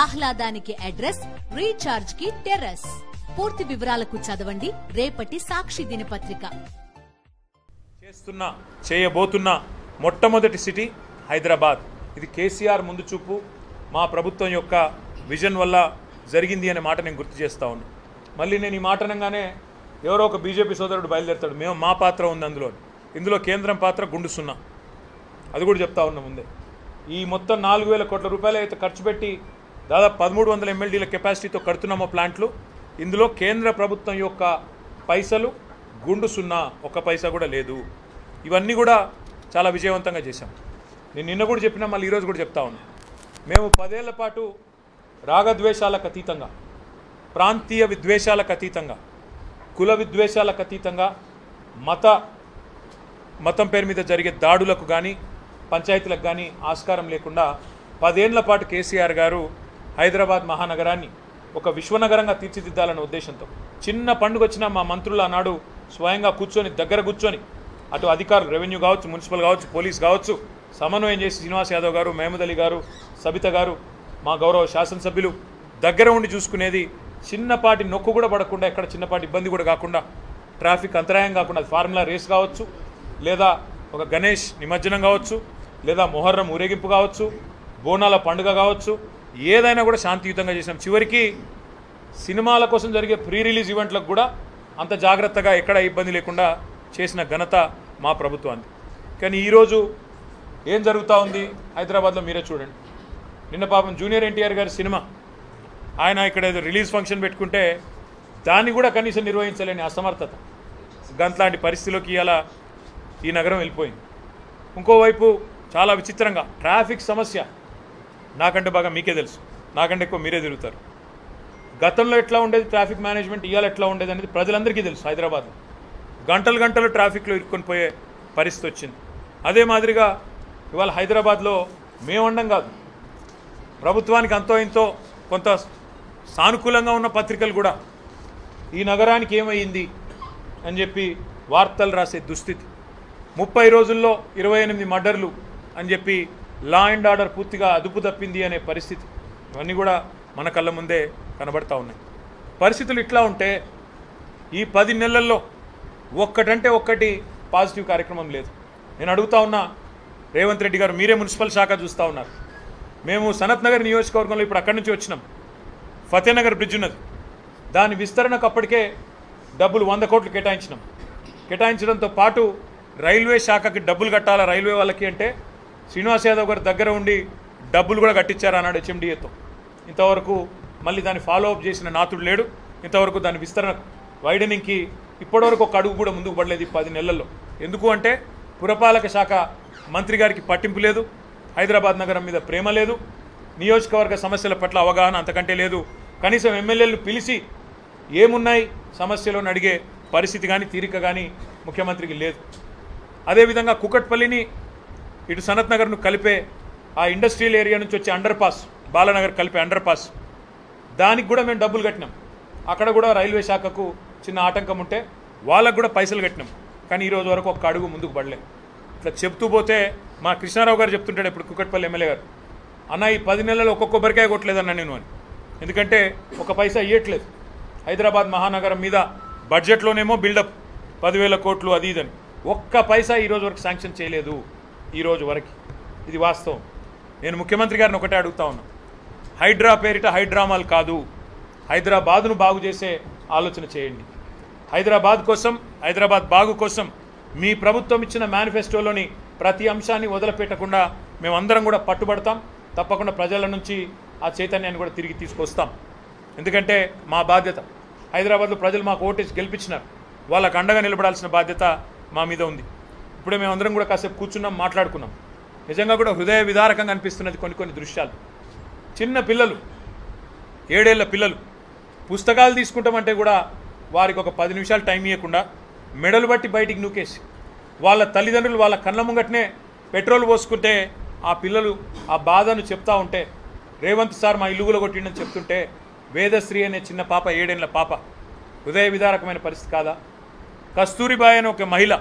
ఆహ్లాదానికి address, recharge కి terrace. పూర్తి వివరాలకు చదవండి రేపటి సాక్షి దినపత్రిక. చేయబోతున్న మొట్టమొదటి సిటీ హైదరాబాద్. ఇది కేసీఆర్ ముందు చూపు, మా ప్రభుత్వం యొక్క విజన్ వల్ల జరిగింది అనే మాట నేను గుర్తు చేస్తా ఉన్నాను. మళ్ళీ నేను ఈ మాట అనగానే ఎవరో ఒక బీజేపీ సోదరుడు బయలుదేరుతాడు, మేము మా పాత్ర ఉంది అందులో. ఇందులో కేంద్రం పాత్ర గుండు సున్నా, అది కూడా చెప్తా ఉన్నా ముందే. ఈ మొత్తం 4,000 కోట్ల రూపాయలు అయితే ఖర్చు పెట్టి దాదాపు 1,300 MLDల కెపాసిటీతో కడుతున్నామో ప్లాంట్లు, ఇందులో కేంద్ర ప్రభుత్వం యొక్క పైసలు గుండు సున్నా, ఒక్క పైసా కూడా లేదు. ఇవన్నీ కూడా చాలా విజయవంతంగా చేశాం. నేను నిన్న కూడా చెప్పినా, మళ్ళీ ఈరోజు కూడా చెప్తా ఉన్నా. మేము 10 ఏళ్ల పాటు రాగద్వేషాలకు అతీతంగా, ప్రాంతీయ విద్వేషాలకు అతీతంగా, కుల విద్వేషాలకు అతీతంగా, మతం పేరు మీద జరిగే దాడులకు కానీ పంచాయతీలకు కానీ ఆస్కారం లేకుండా 10 ఏళ్ల పాటు కేసీఆర్ గారు హైదరాబాద్ మహానగరాన్ని ఒక విశ్వనగరంగా తీర్చిదిద్దాలన్న ఉద్దేశంతో చిన్న పండుగ వచ్చినా మా మంత్రులు ఆనాడు స్వయంగా కూర్చొని దగ్గర కూర్చొని అటు అధికారులు, రెవెన్యూ కావచ్చు, మున్సిపల్ కావచ్చు, పోలీస్ కావచ్చు, సమన్వయం చేసి శ్రీనివాస్ యాదవ్ గారు, మహమూద్ అలీ గారు, సబిత గారు, మా గౌరవ శాసనసభ్యులు దగ్గర ఉండి చూసుకునేది. చిన్నపాటి నొక్కు కూడా పడకుండా, ఎక్కడ చిన్నపాటి ఇబ్బంది కూడా కాకుండా, ట్రాఫిక్ అంతరాయం కాకుండా, ఫార్ములా రేస్ కావచ్చు, లేదా ఒక గణేష్ నిమజ్జనం కావచ్చు, లేదా మొహర్రం ఊరేగింపు కావచ్చు, బోనాల పండుగ కావచ్చు, ఏదైనా కూడా శాంతియుతంగా చేసినాం. చివరికి సినిమాల కోసం జరిగే ప్రీ రిలీజ్ ఈవెంట్లకు కూడా అంత జాగ్రత్తగా ఎక్కడ ఇబ్బంది లేకుండా చేసిన ఘనత మా ప్రభుత్వాన్ని. కానీ ఈరోజు ఏం జరుగుతూ ఉంది హైదరాబాద్లో మీరే చూడండి. నిన్న పాపం జూనియర్ ఎన్టీఆర్ గారి సినిమా, ఆయన ఇక్కడ ఏదో రిలీజ్ ఫంక్షన్ పెట్టుకుంటే దాన్ని కూడా కనీసం నిర్వహించలేని అసమర్థత, గంట్లాంటి పరిస్థితిలోకి ఇలా ఈ నగరం వెళ్ళిపోయింది. ఇంకోవైపు చాలా విచిత్రంగా ట్రాఫిక్ సమస్య నాకంటే బాగా మీకే తెలుసు, నాకంటే ఎక్కువ మీరే తిరుగుతారు. గతంలో ఎట్లా ఉండేది ట్రాఫిక్ మేనేజ్మెంట్, ఇవాళ ఎట్లా ఉండేది అనేది ప్రజలందరికీ తెలుసు. హైదరాబాద్లో గంటలు ట్రాఫిక్లో ఇరుక్కొని పోయే పరిస్థితి వచ్చింది. అదే మాదిరిగా ఇవాళ హైదరాబాద్లో మేమండం కాదు, ప్రభుత్వానికి అంతో ఇంతో కొంత సానుకూలంగా ఉన్న పత్రికలు కూడా ఈ నగరానికి ఏమైంది అని చెప్పి వార్తలు రాసే దుస్థితి. 30 రోజుల్లో 28 మర్డర్లు అని చెప్పి లా అండ్ ఆర్డర్ పూర్తిగా అదుపు తప్పింది అనే పరిస్థితి. ఇవన్నీ కూడా మన కళ్ళ ముందే కనబడతా ఉన్నాయి. పరిస్థితులు ఇట్లా ఉంటే ఈ 10 నెలల్లో ఒక్కటంటే ఒక్కటి పాజిటివ్ కార్యక్రమం లేదు. నేను అడుగుతా ఉన్నా, రేవంత్ రెడ్డి గారు, మీరే మున్సిపల్ శాఖ చూస్తూ ఉన్నారు. మేము సనత్ నగర్ నియోజకవర్గంలో ఇప్పుడు అక్కడి నుంచి వచ్చినాం. ఫతేనగర్ బ్రిడ్జ్ ఉన్నది, దాని విస్తరణకు అప్పటికే డబ్బులు 100 కోట్లు కేటాయించినాం. కేటాయించడంతో పాటు రైల్వే శాఖకి డబ్బులు కట్టాలా రైల్వే వాళ్ళకి అంటే శ్రీనివాస్ యాదవ్ గారు దగ్గర ఉండి డబ్బులు కూడా కట్టించారు అన్నాడు హెచ్ఎండిఏతో. ఇంతవరకు మళ్ళీ దాన్ని ఫాలో అప్ చేసిన నాతుడు లేడు. ఇంతవరకు దాని విస్తరణ వైడనింగ్కి ఇప్పటివరకు ఒక అడుగు కూడా ముందుకు పడలేదు ఈ 10 నెలల్లో. ఎందుకు అంటే పురపాలక శాఖ మంత్రి గారికి పట్టింపు లేదు, హైదరాబాద్ నగరం మీద ప్రేమ లేదు, నియోజకవర్గ సమస్యల పట్ల అవగాహన అంతకంటే లేదు. కనీసం ఎమ్మెల్యేలను పిలిచి ఏమున్నాయి సమస్యలను అడిగే పరిస్థితి కానీ తీరిక కానీ ముఖ్యమంత్రికి లేదు. అదేవిధంగా కుకట్పల్లిని ఇటు సనత్ నగర్ను కలిపే ఆ ఇండస్ట్రియల్ ఏరియా నుంచి వచ్చే అండర్ పాస్, బాలానగర్ కలిపే అండర్ పాస్, దానికి కూడా మేము డబ్బులు కట్టినాం. అక్కడ కూడా రైల్వే శాఖకు చిన్న ఆటంకం ఉంటే వాళ్ళకు కూడా పైసలు కట్టినాం. కానీ ఈరోజు వరకు ఒక్క అడుగు ముందుకు పడలేదు. ఇట్లా చెప్తూ పోతే మా కృష్ణారావు గారు చెప్తుంటాడు ఇప్పుడు, కుకట్పల్లి ఎమ్మెల్యే గారు, అన్న ఈ 10 నెలల్లో ఒక్కొక్క కొబ్బరికాయ కొట్టలేదన్న నేను అని. ఎందుకంటే ఒక పైసా ఇవ్వట్లేదు. హైదరాబాద్ మహానగరం మీద బడ్జెట్లోనేమో బిల్డప్ 10,000 కోట్లు అది ఇదని, ఒక్క పైసా ఈరోజు వరకు శాంక్షన్ చేయలేదు ఈరోజు వరకు. ఇది వాస్తవం. నేను ముఖ్యమంత్రి గారిని ఒకటే అడుగుతా ఉన్నా, హైడ్రా పేరిట హైడ్రామాలు కాదు, హైదరాబాద్ను బాగు చేసే ఆలోచన చేయండి. హైదరాబాద్ కోసం, హైదరాబాద్ బాగు కోసం మీ ప్రభుత్వం ఇచ్చిన మేనిఫెస్టోలోని ప్రతి అంశాన్ని వదిలిపెట్టకుండా మేమందరం కూడా పట్టుబడతాం. తప్పకుండా ప్రజల నుంచి ఆ చైతన్యాన్ని కూడా తిరిగి తీసుకొస్తాం. ఎందుకంటే మా బాధ్యత, హైదరాబాద్లో ప్రజలు మాకు ఓటేసి గెలిపించినారు, వాళ్ళకు అండగా నిలబడాల్సిన బాధ్యత మా మీద ఉంది. ఇప్పుడే మేమందరం కూడా కాసేపు కూర్చున్నాం, మాట్లాడుకున్నాం. నిజంగా కూడా హృదయ విదారకంగా అనిపిస్తున్నది కొన్ని దృశ్యాలు. చిన్న పిల్లలు, 7 ఏళ్ల పిల్లలు పుస్తకాలు తీసుకుంటామంటే కూడా వారికి ఒక 10 నిమిషాలు టైం ఇవ్వకుండా మెడలు బట్టి బయటికి నూకేసి వాళ్ళ తల్లిదండ్రులు వాళ్ళ కళ్ళ ముంగటనే పెట్రోల్ పోసుకుంటే ఆ పిల్లలు ఆ బాధను చెప్తా ఉంటే, రేవంత్ సార్ మా ఇల్లుగులో కొట్టిండని చెప్తుంటే, వేదశ్రీ అనే చిన్న పాప, 7 ఏళ్ల పాప, హృదయ విదారకమైన పరిస్థితి కాదా? కస్తూరిబాయి అనే ఒక మహిళ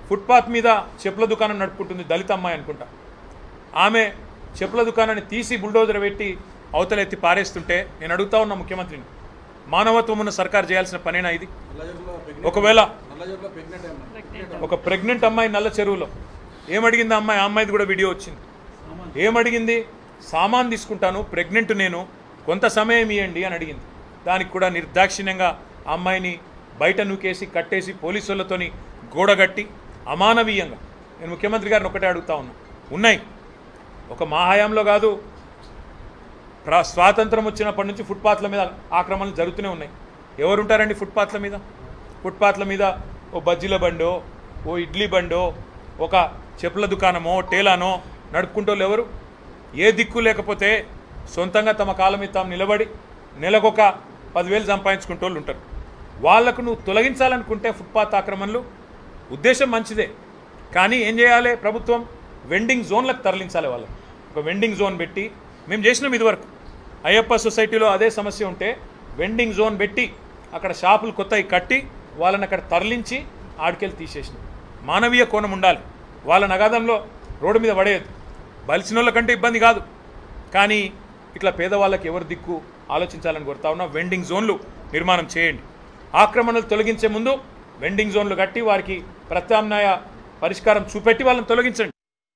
ఫుట్పాత్ మీద చెప్పుల దుకాణం నడుపుకుంటుంది, దళిత అమ్మాయి అనుకుంటా. ఆమె చెప్పుల దుకాణాన్ని తీసి బుల్డోజర్ పెట్టి అవతలెత్తి పారేస్తుంటే నేను అడుగుతా ఉన్నా ముఖ్యమంత్రిని, మానవత్వం ఉన్న సర్కార్ చేయాల్సిన పనేనా ఇది? ఒకవేళ ఒక ప్రెగ్నెంట్ అమ్మాయి నల్ల చెరువులో ఏమడిగింది ఆ అమ్మాయిది కూడా వీడియో వచ్చింది. ఏమడిగింది? సామాన్ తీసుకుంటాను, ప్రెగ్నెంట్ నేను, కొంత సమయం ఇవ్వండి అని అడిగింది. దానికి కూడా నిర్దాక్షిణ్యంగా ఆ అమ్మాయిని బయట నూకేసి కట్టేసి పోలీసులతోని గోడగట్టి అమానవీయంగా. నేను ముఖ్యమంత్రి గారిని ఒకటే అడుగుతా ఉన్నా, ఉన్నాయి ఒక మా హయాంలో కాదు, స్వాతంత్రం వచ్చినప్పటి నుంచి ఫుట్పాత్ల మీద ఆక్రమణలు జరుగుతూనే ఉన్నాయి. ఎవరుంటారండి ఫుట్పాత్ల మీద? ఫుట్పాత్ల మీద ఓ బజ్జీల బండో, ఓ ఇడ్లీ బండో, ఒక చెప్పుల దుకాణమో టేలానో నడుపుకుంటోళ్ళు ఎవరు? ఏ దిక్కు లేకపోతే సొంతంగా తమ కాళ్ళ మీద తాము నిలబడి నెలకొక 10,000 సంపాదించుకుంటోళ్ళు ఉంటారు. వాళ్లకు నువ్వు తొలగించాలనుకుంటే ఫుట్పాత్ ఆక్రమణలు ఉద్దేశం మంచిదే, కానీ ఏం చేయాలి? ప్రభుత్వం వెండింగ్ జోన్లకు తరలించాలి. వాళ్ళకి ఒక వెండింగ్ జోన్ పెట్టి, మేము చేసినాం ఇదివరకు అయ్యప్ప సొసైటీలో అదే సమస్య ఉంటే వెండింగ్ జోన్ పెట్టి అక్కడ షాపులు కొత్తవి కట్టి వాళ్ళని అక్కడ తరలించి ఆడికెళ్ళి తీసేసినాం. మానవీయ కోణం ఉండాలి. వాళ్ళ నగాదంలో రోడ్డు మీద పడేయద్దు. బలిసిన వాళ్ళకంటే ఇబ్బంది కాదు, కానీ ఇట్లా పేదవాళ్ళకి ఎవరి దిక్కు ఆలోచించాలని కోరుతా ఉన్నా. వెండింగ్ జోన్లు నిర్మాణం చేయండి. ఆక్రమణలు తొలగించే ముందు వెండింగ్ జోన్లు కట్టి వారికి ప్రత్యామ్నాయ పరిష్కారం చూపెట్టి వాళ్ళని తొలగించండి.